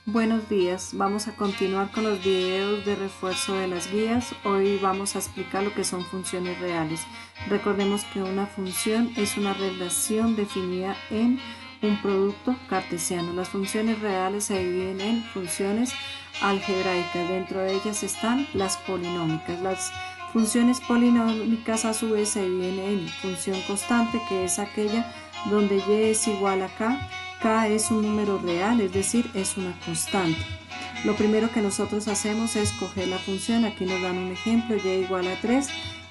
Buenos días, vamos a continuar con los videos de refuerzo de las guías. Hoy vamos a explicar lo que son funciones reales. Recordemos que una función es una relación definida en un producto cartesiano. Las funciones reales se dividen en funciones algebraicas. Dentro de ellas están las polinómicas. Las funciones polinómicas a su vez se dividen en función constante, que es aquella donde y es igual a k. K es un número real, es decir, es una constante. Lo primero que nosotros hacemos es coger la función. Aquí nos dan un ejemplo, y igual a 3.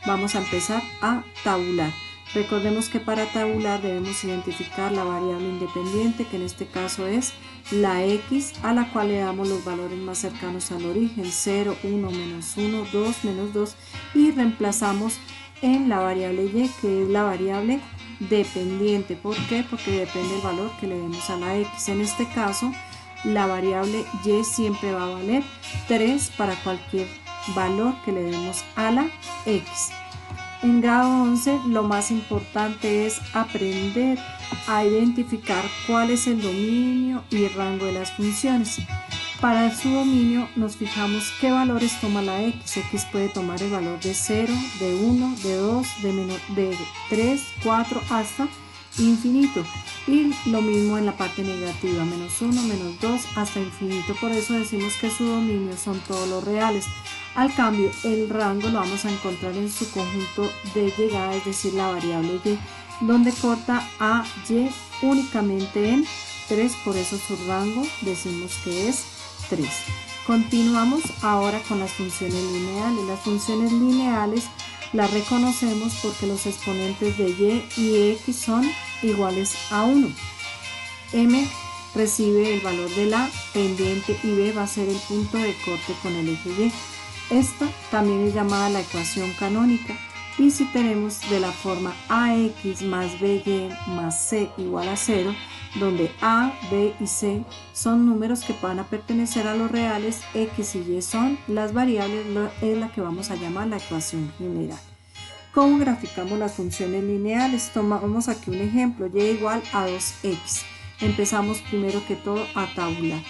Vamos a empezar a tabular. Recordemos que para tabular debemos identificar la variable independiente, que en este caso es la x, a la cual le damos los valores más cercanos al origen, 0, 1, menos 1, 2, menos 2, y reemplazamos en la variable y, que es la variable dependiente. ¿Por qué? Porque depende del valor que le demos a la x. En este caso, la variable y siempre va a valer 3 para cualquier valor que le demos a la x. En grado 11, lo más importante es aprender a identificar cuál es el dominio y rango de las funciones. Para su dominio nos fijamos qué valores toma la x. X puede tomar el valor de 0, de 1, de 2, de 3, 4 hasta infinito. Y lo mismo en la parte negativa, menos 1, menos 2 hasta infinito. Por eso decimos que su dominio son todos los reales. Al cambio, el rango lo vamos a encontrar en su conjunto de llegada, es decir, la variable y, donde corta a y únicamente en 3, por eso su rango decimos que es 3. Continuamos ahora con las funciones lineales. Las funciones lineales las reconocemos porque los exponentes de y x son iguales a 1. M recibe el valor de la pendiente y B va a ser el punto de corte con el eje Y. Esta también es llamada la ecuación canónica. Y si tenemos de la forma ax más by más c igual a 0, donde a, b y c son números que van a pertenecer a los reales, x y y son las variables, es la que vamos a llamar la ecuación general. ¿Cómo graficamos las funciones lineales? Tomamos aquí un ejemplo, y igual a 2x. Empezamos primero que todo a tabular.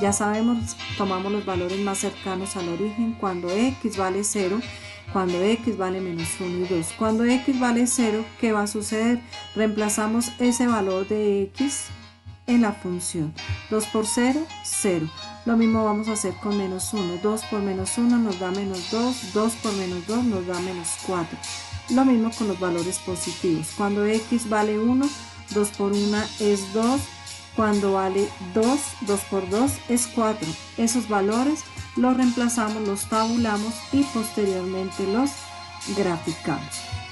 Ya sabemos, tomamos los valores más cercanos al origen cuando x vale 0, cuando x vale menos 1 y 2. Cuando x vale 0, ¿qué va a suceder? Reemplazamos ese valor de x en la función. 2 por 0, 0. Lo mismo vamos a hacer con menos 1. 2 por menos 1 nos da menos 2. 2 por menos 2 nos da menos 4. Lo mismo con los valores positivos. Cuando x vale 1, 2 por 1 es 2. Cuando vale 2, 2 por 2 es 4. Esos valores los reemplazamos, los tabulamos y posteriormente los graficamos.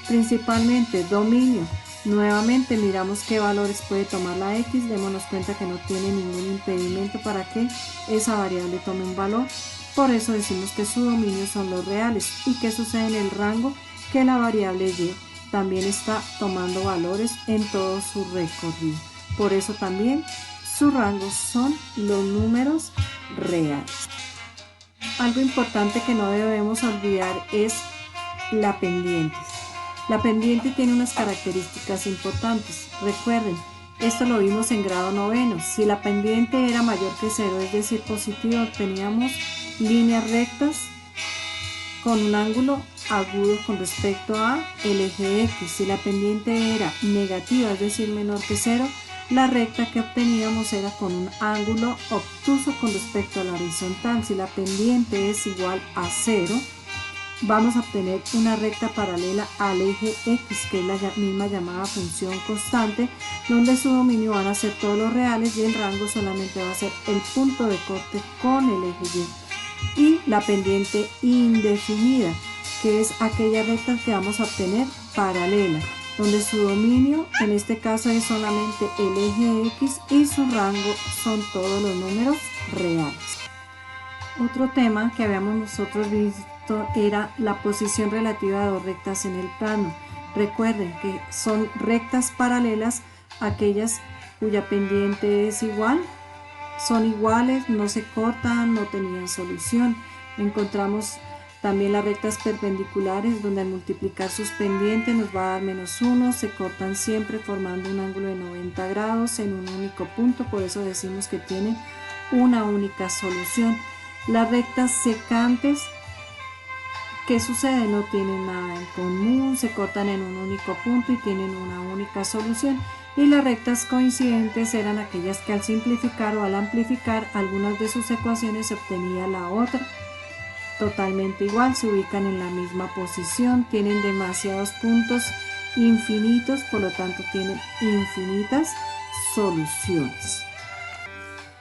Principalmente dominio. Nuevamente miramos qué valores puede tomar la x. Démonos cuenta que no tiene ningún impedimento para que esa variable tome un valor. Por eso decimos que su dominio son los reales. ¿Y qué sucede en el rango? Que la variable y también está tomando valores en todo su recorrido. Por eso también su rango son los números reales. Algo importante que no debemos olvidar es la pendiente. La pendiente tiene unas características importantes. Recuerden, esto lo vimos en grado noveno. Si la pendiente era mayor que 0, es decir, positiva, obteníamos líneas rectas con un ángulo agudo con respecto a el eje X. Si la pendiente era negativa, es decir, menor que 0, la recta que obteníamos era con un ángulo obtuso con respecto a la horizontal. Si la pendiente es igual a 0, vamos a obtener una recta paralela al eje X, que es la misma llamada función constante, donde su dominio van a ser todos los reales y el rango solamente va a ser el punto de corte con el eje Y. Y la pendiente indefinida, que es aquella recta que vamos a obtener paralela, donde su dominio en este caso es solamente el eje X y su rango son todos los números reales. Otro tema que habíamos nosotros visto era la posición relativa de dos rectas en el plano. Recuerden que son rectas paralelas, aquellas cuya pendiente es igual, son iguales, no se cortan, no tenían solución. Encontramos también las rectas perpendiculares, donde al multiplicar sus pendientes nos va a dar menos 1, se cortan siempre formando un ángulo de 90 grados en un único punto, por eso decimos que tienen una única solución. Las rectas secantes, ¿qué sucede? No tienen nada en común, se cortan en un único punto y tienen una única solución. Y las rectas coincidentes eran aquellas que al simplificar o al amplificar algunas de sus ecuaciones se obtenía la otra totalmente igual, se ubican en la misma posición, tienen demasiados puntos infinitos, por lo tanto tienen infinitas soluciones.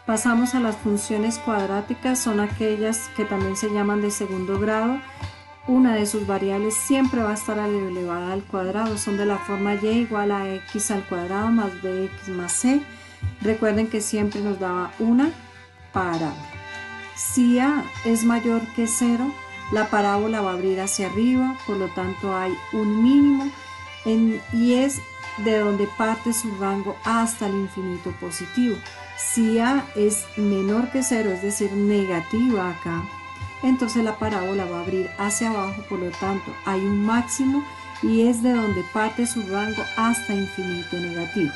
Pasamos a las funciones cuadráticas, son aquellas que también se llaman de segundo grado. Una de sus variables siempre va a estar elevada al cuadrado, son de la forma y igual a x al cuadrado más bx más c. Recuerden que siempre nos daba una parábola. Si a es mayor que 0, la parábola va a abrir hacia arriba, por lo tanto hay un mínimo y es de donde parte su rango hasta el infinito positivo. Si a es menor que 0, es decir, negativa acá, entonces la parábola va a abrir hacia abajo, por lo tanto hay un máximo y es de donde parte su rango hasta infinito negativo.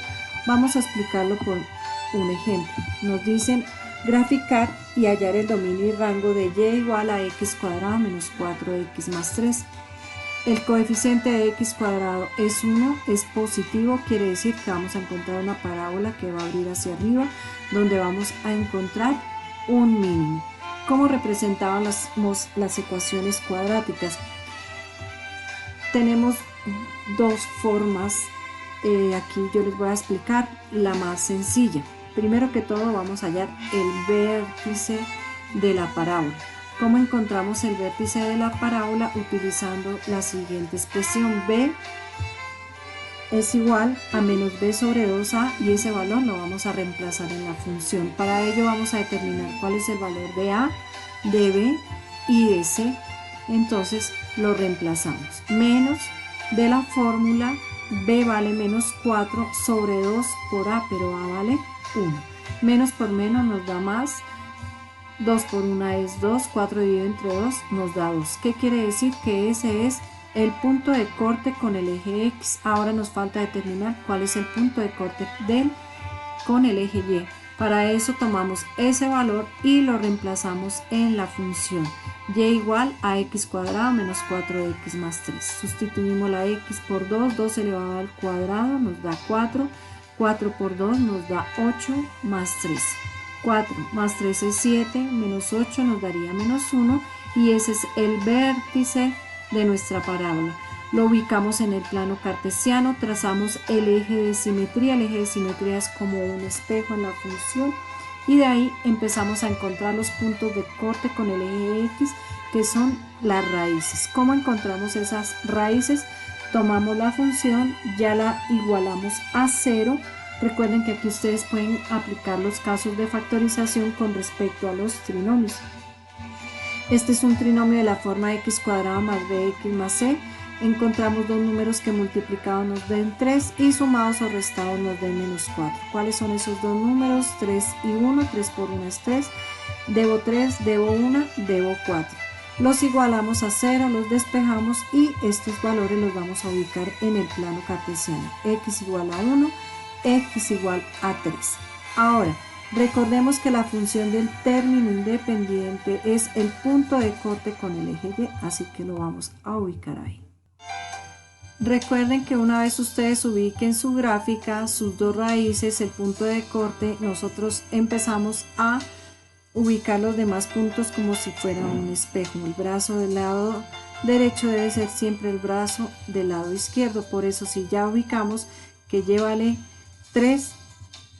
Vamos a explicarlo por un ejemplo. Nos dicen graficar y hallar el dominio y rango de y igual a x cuadrado menos 4x más 3. El coeficiente de x cuadrado es 1, es positivo, quiere decir que vamos a encontrar una parábola que va a abrir hacia arriba, donde vamos a encontrar un mínimo. ¿Cómo representaban las ecuaciones cuadráticas? Tenemos dos formas, aquí yo les voy a explicar la más sencilla. Primero que todo vamos a hallar el vértice de la parábola. ¿Cómo encontramos el vértice de la parábola? Utilizando la siguiente expresión: b es igual a menos b sobre 2a, y ese valor lo vamos a reemplazar en la función. Para ello vamos a determinar cuál es el valor de a, de b y de c. Entonces lo reemplazamos. Menos de la fórmula, b vale menos 4 sobre 2 por a, pero a vale 1. Menos por menos nos da más. 2 por 1 es 2, 4 dividido entre 2 nos da 2. ¿Qué quiere decir? Que ese es el punto de corte con el eje X. Ahora nos falta determinar cuál es el punto de corte con el eje Y. Para eso tomamos ese valor y lo reemplazamos en la función y igual a x cuadrado menos 4x más 3. Sustituimos la x por 2, 2 elevado al cuadrado nos da 4, 4 por 2 nos da 8 más 3. 4 más 3 es 7, menos 8 nos daría menos 1, y ese es el vértice de nuestra parábola. Lo ubicamos en el plano cartesiano, trazamos el eje de simetría. El eje de simetría es como un espejo en la función, y de ahí empezamos a encontrar los puntos de corte con el eje X, que son las raíces. ¿Cómo encontramos esas raíces? Tomamos la función, ya la igualamos a 0. Recuerden que aquí ustedes pueden aplicar los casos de factorización con respecto a los trinomios. Este es un trinomio de la forma x cuadrado más bx más c. Encontramos dos números que multiplicados nos den 3 y sumados o restados nos den menos 4. ¿Cuáles son esos dos números? 3 y 1, 3 por 1 es 3, debo 3, debo 1, debo 4. Los igualamos a 0, los despejamos y estos valores los vamos a ubicar en el plano cartesiano. X igual a 1, x igual a 3. Ahora, recordemos que la función del término independiente es el punto de corte con el eje Y, así que lo vamos a ubicar ahí. Recuerden que una vez ustedes ubiquen su gráfica, sus dos raíces, el punto de corte, nosotros empezamos a ubicar los demás puntos como si fuera un espejo. El brazo del lado derecho debe ser siempre el brazo del lado izquierdo. Por eso, si ya ubicamos que Y vale 3,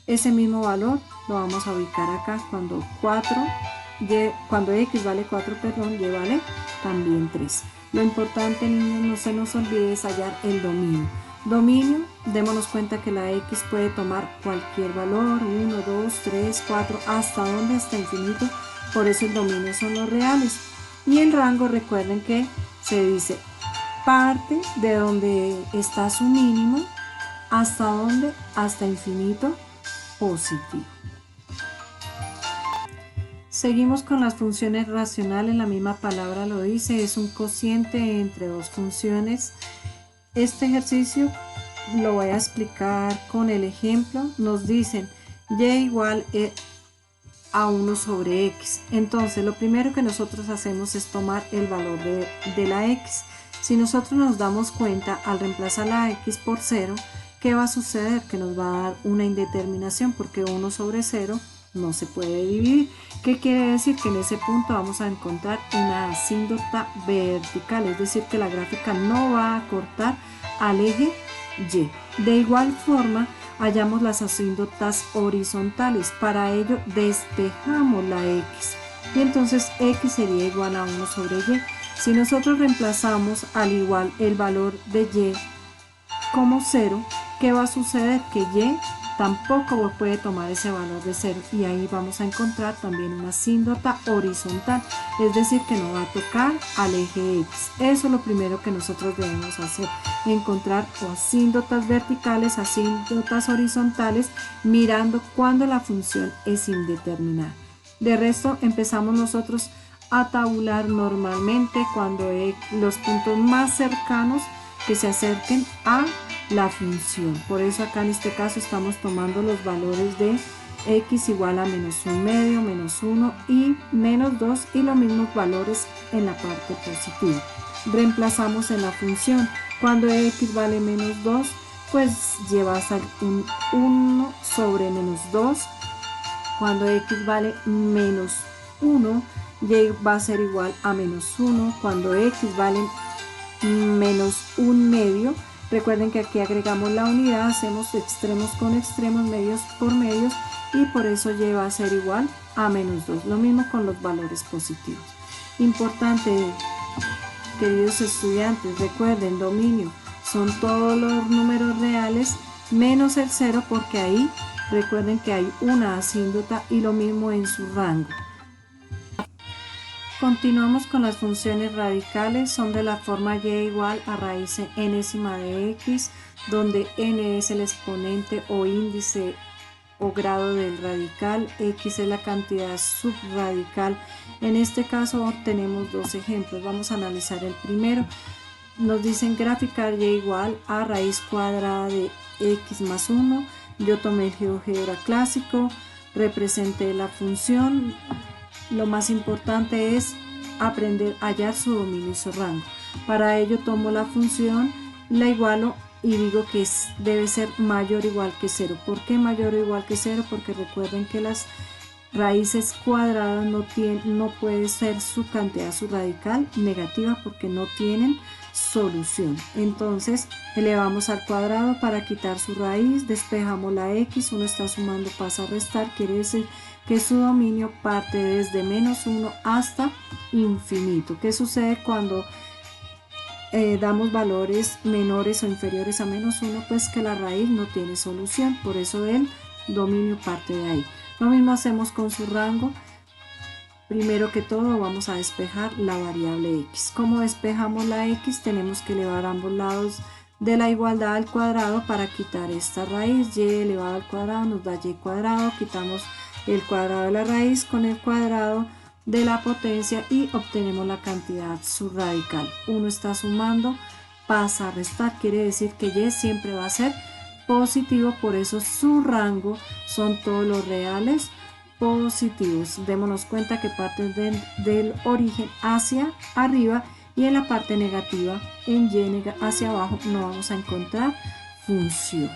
ese mismo valor lo vamos a ubicar acá cuando x vale 4, perdón, y vale también 3. Lo importante, niños, no se nos olvide es hallar el dominio. Dominio, démonos cuenta que la x puede tomar cualquier valor, 1, 2, 3, 4, hasta donde, hasta infinito, por eso el dominio son los reales. Y el rango, recuerden que se dice parte de donde está su mínimo, hasta donde, hasta infinito positivo. Seguimos con las funciones racionales, la misma palabra lo dice, es un cociente entre dos funciones. Este ejercicio lo voy a explicar con el ejemplo. Nos dicen y igual a 1 sobre x. Entonces lo primero que nosotros hacemos es tomar el valor de la x. Si nosotros nos damos cuenta, al reemplazar la x por 0, ¿qué va a suceder? Que nos va a dar una indeterminación, porque 1 sobre 0 no se puede dividir. ¿Qué quiere decir? Que en ese punto vamos a encontrar una asíntota vertical, es decir, que la gráfica no va a cortar al eje y. De igual forma, hallamos las asíntotas horizontales. Para ello despejamos la x y entonces x sería igual a 1 sobre y. Si nosotros reemplazamos al igual el valor de y como 0, ¿qué va a suceder? Que y tampoco puede tomar ese valor de 0 y ahí vamos a encontrar también una asíntota horizontal, es decir, que no va a tocar al eje x. Eso es lo primero que nosotros debemos hacer, encontrar asíntotas verticales, asíntotas horizontales, mirando cuando la función es indeterminada. De resto, empezamos nosotros a tabular normalmente cuando los puntos más cercanos que se acerquen a la función. Por eso acá en este caso estamos tomando los valores de x igual a menos 1 medio, menos 1 y menos 2 y los mismos valores en la parte positiva. Reemplazamos en la función. Cuando x vale menos 2, pues llevas un 1 sobre menos 2. Cuando x vale menos 1, y va a ser igual a menos 1. Cuando x vale menos 1 medio, recuerden que aquí agregamos la unidad, hacemos extremos con extremos, medios por medios, y por eso y va a ser igual a menos 2. Lo mismo con los valores positivos. Importante, queridos estudiantes, recuerden, dominio son todos los números reales menos el 0, porque ahí recuerden que hay una asíntota, y lo mismo en su rango. Continuamos con las funciones radicales. Son de la forma y igual a raíz enésima de x, donde n es el exponente o índice o grado del radical, x es la cantidad subradical. En este caso tenemos dos ejemplos. Vamos a analizar el primero. Nos dicen graficar y igual a raíz cuadrada de x más 1. Yo tomé el GeoGebra clásico, representé la función. Lo más importante es aprender a hallar su dominio y su rango. Para ello tomo la función, la igualo y digo que debe ser mayor o igual que 0. ¿Por qué mayor o igual que 0? Porque recuerden que las raíces cuadradas no puede ser su cantidad subradical negativa, porque no tienen solución. Entonces elevamos al cuadrado para quitar su raíz, despejamos la x, uno está sumando, pasa a restar, quiere decir que su dominio parte desde menos 1 hasta infinito. ¿Qué sucede cuando damos valores menores o inferiores a menos 1? Pues que la raíz no tiene solución, por eso el dominio parte de ahí. Lo mismo hacemos con su rango. Primero que todo vamos a despejar la variable x. ¿Cómo despejamos la x? Tenemos que elevar ambos lados de la igualdad al cuadrado para quitar esta raíz. Y elevado al cuadrado nos da y cuadrado, quitamos el cuadrado de la raíz con el cuadrado de la potencia y obtenemos la cantidad subradical. Uno está sumando, pasa a restar, quiere decir que y siempre va a ser positivo, por eso su rango son todos los reales positivos. Démonos cuenta que parten del origen hacia arriba, y en la parte negativa, en y hacia abajo, no vamos a encontrar función.